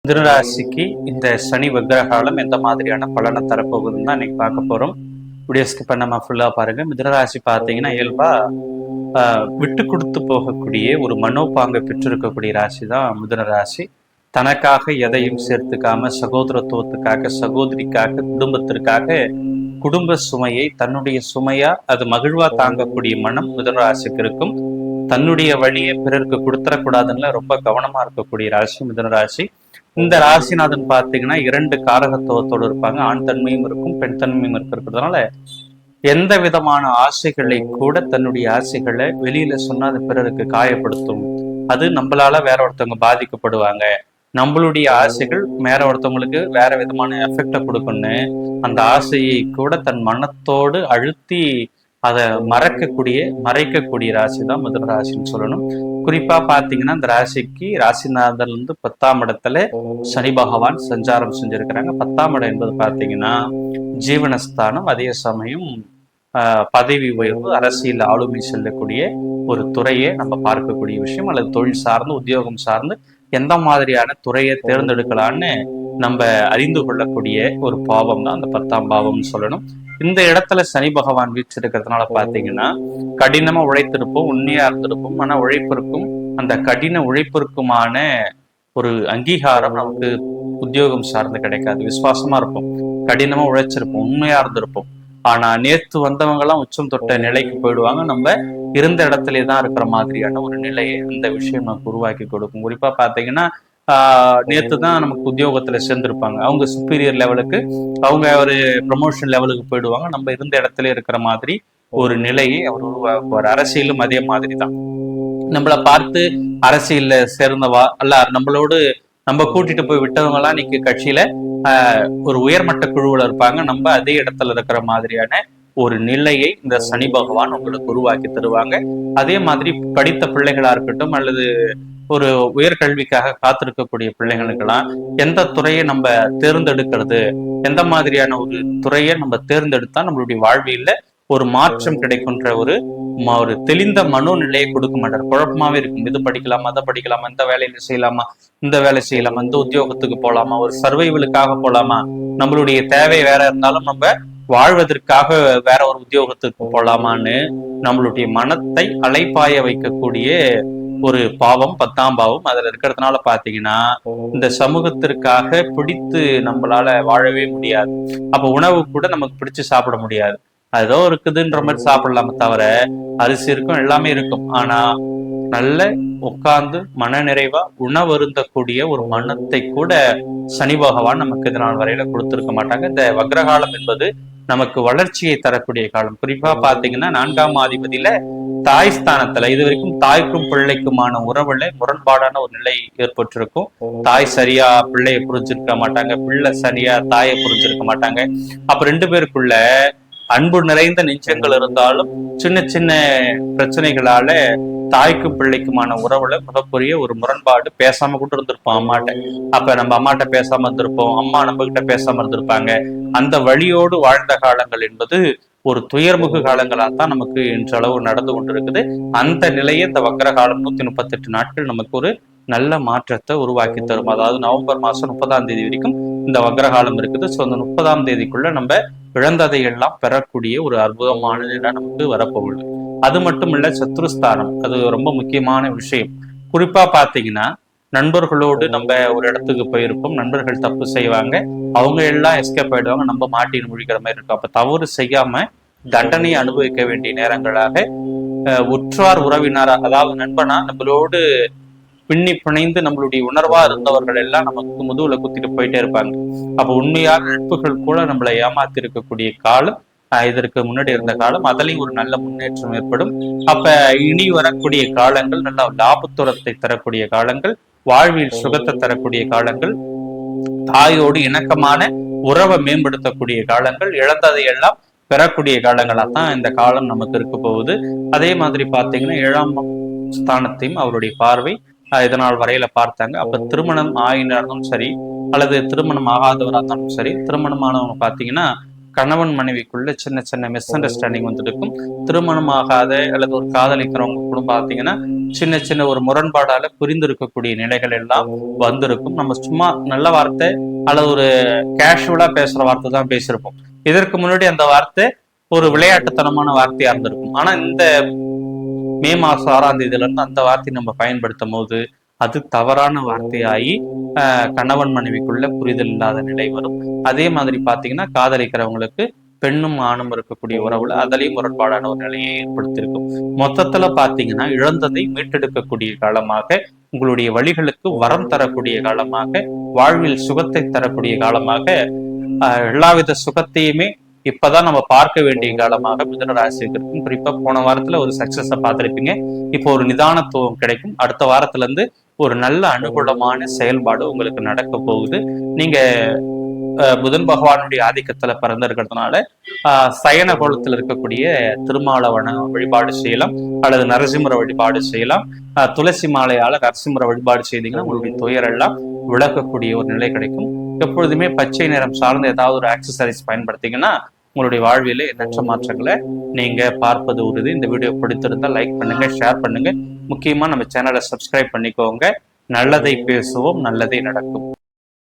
மிதுனராசிக்கு இந்த சனி வக்ரகாலம் எந்த மாதிரியான பலனை தரப்போகுதுன்னு தான் இன்னைக்கு பார்க்க போறோம். வீடியோ ஸ்கிப் பண்ணாம ஃபுல்லா பாருங்க. மிதுனராசி பார்த்தீங்கன்னா இயல்பா விட்டு கொடுத்து போகக்கூடிய ஒரு மனோபாங்கை பெற்றிருக்கக்கூடிய ராசி தான் மிதுனராசி. தனக்காக எதையும் சேர்த்துக்காம சகோதரத்துவத்துக்காக, சகோதரிக்காக, குடும்பத்திற்காக குடும்ப சுமையை தன்னுடைய சுமையா அது மகிழ்வா தாங்கக்கூடிய மனம் மிதுனராசிக்கு இருக்கும். தன்னுடைய வழியை பிறருக்கு கொடுத்துடக்கூடாதுன்னு ரொம்ப கவனமா இருக்கக்கூடிய ராசி மிதுனராசி. இந்த ராசிநாதன் பார்த்தீங்கன்னா 2 காரகத்துவத்தோடு இருப்பாங்க. ஆண் தன்மையும் இருக்கும், பெண் தன்மையும் இருக்கிறதுனால எந்த விதமான ஆசைகளை கூட தன்னுடைய ஆசைகளை வெளியில சொன்னா அது பிறருக்கு காயப்படுத்தும். அது நம்மளால வேற ஒருத்தவங்க பாதிக்கப்படுவாங்க. நம்மளுடைய ஆசைகள் வேற ஒருத்தவங்களுக்கு வேற விதமான எஃபெக்டை கொடுக்குன்னு அந்த ஆசையை கூட தன் மனத்தோடு அழுத்தி அதை மறைக்கக்கூடிய ராசி தான் மிதுன ராசின்னு சொல்லணும். குறிப்பா பாத்தீங்கன்னா இந்த ராசிக்கு ராசிநாதன்ல இருந்து 10ஆம் இடத்துல சனி பகவான் சஞ்சாரம் செஞ்சிருக்கிறாங்க. 10ஆம் இடம் என்பது பாத்தீங்கன்னா ஜீவனஸ்தானம், அதே சமயம் பதவி உயர்வு, அரசியல் ஆளுமை செல்லக்கூடிய ஒரு துறையை நம்ம பார்க்கக்கூடிய விஷயம், அல்லது தொழில் சார்ந்து உத்தியோகம் சார்ந்து எந்த மாதிரியான துறையை தேர்ந்தெடுக்கலான்னு நம்ம அறிந்து கொள்ளக்கூடிய ஒரு பாவம் தான் அந்த 10ஆம் பாவம்னு சொல்லணும். இந்த இடத்துல சனி பகவான் வீச்சிருக்கிறதுனால பாத்தீங்கன்னா கடினமா உழைத்திருப்போம், உண்மையா இருந்திருப்போம். ஆனா உழைப்பிற்கும் அந்த கடின உழைப்பிற்குமான ஒரு அங்கீகாரம் நமக்கு உத்தியோகம் சார்ந்து கிடைக்காது. விசுவாசமா இருப்போம், கடினமா உழைச்சிருப்போம், உண்மையா இருந்திருப்போம். ஆனா நேத்து வந்தவங்க எல்லாம் உச்சம் தொட்ட நிலைக்கு போயிடுவாங்க. நம்ம இருந்த இடத்துல தான் இருக்கிற மாதிரியான ஒரு நிலையை இந்த விஷயம் நமக்கு உருவாக்கி கொடுக்கும். குறிப்பா பாத்தீங்கன்னா நேத்து தான் நமக்கு உத்தியோகத்துல சேர்ந்திருப்பாங்க. அவங்க சுப்பீரியர் லெவலுக்கு, அவங்க ஒரு ப்ரமோஷன் லெவலுக்கு போயிடுவாங்க. நம்ம இருந்த இடத்துல இருக்கிற மாதிரி ஒரு நிலையை அவர் உருவாக்குவார். அரசியலும் அதே மாதிரி தான். நம்மளை பார்த்து அரசியல்ல சேர்ந்தவா அல்ல, நம்மளோடு நம்ம கூட்டிட்டு போய் விட்டவங்க எல்லாம் இன்னைக்கு கட்சியில ஒரு உயர்மட்ட குழுவுல இருப்பாங்க. நம்ம அதே இடத்துல இருக்கிற மாதிரியான ஒரு நிலையை இந்த சனி பகவான் உங்களுக்கு உருவாக்கி தருவாங்க. அதே மாதிரி படித்த பிள்ளைகளா இருக்கட்டும், அல்லது ஒரு உயர்கல்விக்காக காத்திருக்கக்கூடிய பிள்ளைகளுக்கெல்லாம் எந்த துறையை நம்ம தேர்ந்தெடுக்கிறது, எந்த மாதிரியான ஒரு துறையை நம்ம தேர்ந்தெடுத்தா நம்மளுடைய வாழ்வியல்ல ஒரு மாற்றம் கிடைக்கின்ற ஒரு தெளிந்த மனோநிலையை கொடுக்க மாட்டார். குழப்பமாவே இருக்கும். இது படிக்கலாமா, அதை படிக்கலாமா, இந்த வேலையில செய்யலாமா, இந்த வேலை செய்யலாமா, இந்த உத்தியோகத்துக்கு போலாமா, ஒரு சர்வைவலுக்காக போலாமா, நம்மளுடைய தேவை வேற இருந்தாலும் நம்ம வாழ்வதற்காக வேற ஒரு உத்தியோகத்துக்கு போலாமான்னு நம்மளுடைய மனத்தை அலைப்பாய வைக்கக்கூடிய ஒரு பாவம் 10ஆம் பாவம் அதுல இருக்கிறதுனால பாத்தீங்கன்னா இந்த சமூகத்திற்காக பிடித்து நம்மளால வாழவே முடியாது. அப்ப உணவு கூட நமக்கு பிடிச்சு சாப்பிட முடியாது. அதோ இருக்குதுன்ற மாதிரி சாப்பிடலாமே தவிர அரிசி இருக்கும், எல்லாமே இருக்கும். ஆனா நல்ல உட்கார்ந்து மன நிறைவா உணவருந்தக்கூடிய ஒரு மனத்தை கூட சனி பகவான் நமக்கு இதனால் வரையில கொடுத்திருக்க மாட்டாங்க. இந்த வக்ரகாலம் என்பது நமக்கு வளர்ச்சியை தரக்கூடிய காலம். குறிப்பா பாத்தீங்கன்னா 4ஆம் அதிபதியில தாய் ஸ்தானத்துல இது வரைக்கும் தாய்க்கும் பிள்ளைக்குமான உறவுல முரண்பாடான ஒரு நிலை ஏற்பட்டிருக்கும். தாய் சரியா பிள்ளையை புரிஞ்சிருக்க மாட்டாங்க, பிள்ளை சரியா தாயை புரிஞ்சிருக்க மாட்டாங்க. அப்ப 2 பேருக்குள்ள அன்பு நிறைந்த நெஞ்சங்கள் இருந்தாலும் சின்ன சின்ன பிரச்சனைகளால தாய்க்கும் பிள்ளைக்குமான உறவுல மிகப்பெரிய ஒரு முரண்பாடு. பேசாம கூட இருந்திருப்போம் அம்மாட்ட. அப்ப நம்ம அம்மாட்ட பேசாம இருந்திருப்போம், அம்மா நம்ம கிட்ட பேசாம இருந்திருப்பாங்க. அந்த வழியோடு வாழ்ந்த காலங்கள் என்பது ஒரு துயர்முக காலங்களாத்தான் நமக்கு இன்றளவு நடந்து கொண்டிருக்குது. அந்த நிலையை இந்த வக்ரகாலம் 138 நாட்கள் நமக்கு ஒரு நல்ல மாற்றத்தை உருவாக்கி தரும். அதாவது நவம்பர் மாசம் 30ஆம் தேதி வரைக்கும் இந்த வக்ரகாலம் இருக்குது. ஸோ அந்த 30ஆம் தேதிக்குள்ள நம்ம இழந்ததை எல்லாம் பெறக்கூடிய ஒரு அற்புதமான நிலை நமக்கு வரப்போகுது. அது மட்டும் இல்ல, சத்ருஸ்தானம் அது ரொம்ப முக்கியமான விஷயம். குறிப்பா பாத்தீங்கன்னா நண்பர்களோடு நம்ம ஒரு இடத்துக்கு போயிருப்போம், நண்பர்கள் தப்பு செய்வாங்க, அவங்க எல்லாம் எஸ்கேப் ஆயிடுவாங்க, நம்ம மாட்டின்னு முழிக்கிற மாதிரி இருக்கும். அப்ப தவறு செய்யாம தண்டனையை அனுபவிக்க வேண்டிய நேரங்களாக உற்றார் உறவினரா, அதாவது நண்பனா நம்மளோடு பின்னி பிணைந்து நம்மளுடைய உணர்வா இருந்தவர்கள் எல்லாம் நமக்கு முதுகுல குத்திட்டு போயிட்டே இருப்பாங்க. அப்ப உண்மையான நட்புகள் கூட நம்மளை ஏமாத்தி இருக்கக்கூடிய காலம் இதற்கு முன்னாடி இருந்த காலம். அதுலயும் ஒரு நல்ல முன்னேற்றம் ஏற்படும். அப்ப இனி வரக்கூடிய காலங்கள் நல்ல லாபத்துரத்தை தரக்கூடிய காலங்கள், வாழ்வில் சுகத்தை தரக்கூடிய காலங்கள், தாயோடு இணக்கமான உறவை மேம்படுத்தக்கூடிய காலங்கள், இழந்ததை எல்லாம் பெறக்கூடிய காலங்களாத்தான் இந்த காலம் நமக்கு இருக்க போகுது. அதே மாதிரி பாத்தீங்கன்னா 7ஆம் ஸ்தானத்தையும் அவருடைய பார்வை இதனால் வரையில பார்த்தாங்க. அப்ப திருமணம் ஆகினாலும் சரி, அல்லது திருமணம் ஆகாதவராக இருந்தாலும் சரி, திருமணமானவங்க பாத்தீங்கன்னா கணவன் மனைவிக்குள்ள சின்ன சின்ன மிஸ் அண்டர்ஸ்டாண்டிங் வந்துட்டு இருக்கும். திருமணம் ஆகாத அல்லது ஒரு காதலிக்கிறவங்க கூட பாத்தீங்கன்னா சின்ன சின்ன ஒரு முரண்பாடால புரிந்திருக்கக்கூடிய நிலைகள் எல்லாம் வந்திருக்கும். நம்ம சும்மா நல்ல வார்த்தை அல்லது ஒரு கேஷுவலா பேசுற வார்த்தை தான் பேசியிருப்போம். இதற்கு முன்னாடி அந்த வார்த்தை ஒரு விளையாட்டுத்தனமான வார்த்தையா இருந்திருக்கும். ஆனா இந்த மே மாசம் 6ஆம் தேதியில இருந்து அந்த வார்த்தையை நம்ம பயன்படுத்தும் போது அது தவறான வார்த்தையாகி கணவன் மனைவிக்குள்ள புரிதல் இல்லாத நிலை வரும். அதே மாதிரி பாத்தீங்கன்னா காதலிக்கிறவங்களுக்கு பெண்ணும் ஆணும் இருக்கக்கூடிய உறவுல அதுலயும் முரண்பாடான ஒரு நிலையை ஏற்படுத்தியிருக்கும். மொத்தத்துல பாத்தீங்கன்னா இழந்ததை மீட்டெடுக்கக்கூடிய காலமாக, உங்களுடைய வழிகளுக்கு வரம் தரக்கூடிய காலமாக, வாழ்வில் சுகத்தை தரக்கூடிய காலமாக, எல்லாவித சுகத்தையுமே இப்பதான் நம்ம பார்க்க வேண்டிய காலமாக மிதுன ராசிக்கு இருக்கும். குறிப்பா போன வாரத்துல ஒரு சக்சஸ பார்த்திருப்பீங்க. இப்போ ஒரு நிதானத்துவம் கிடைக்கும். அடுத்த வாரத்துல இருந்து ஒரு நல்ல அனுகூலமான செயல்பாடு உங்களுக்கு நடக்க போகுது. நீங்க புதன் பகவானுடைய ஆதிக்கத்துல பிறந்திருக்கிறதுனால சயன கோலத்தில் இருக்கக்கூடிய திருமாலவன வழிபாடு செய்யலாம், அல்லது நரசிம்மர வழிபாடு செய்யலாம். துளசி மாலையால நரசிம்மர வழிபாடு செய்தீங்கன்னா உங்களுடைய துயரெல்லாம் விளக்கக்கூடிய ஒரு நிலை கிடைக்கும். எப்பொழுதுமே பச்சை நிறம் சார்ந்த ஏதாவது ஒரு ஆக்சசரிஸ் பயன்படுத்திங்கன்னா உங்களுடைய வாழ்வில எண்ணற்ற மாற்றங்களை நீங்க பார்ப்பது உறுதி. இந்த வீடியோ பிடித்திருந்தா லைக் பண்ணுங்க, ஷேர் பண்ணுங்க. முக்கியமா நம்ம சேனலை சப்ஸ்கிரைப் பண்ணிக்கோங்க. நல்லதை பேசுவோம், நல்லதே நடக்கும்.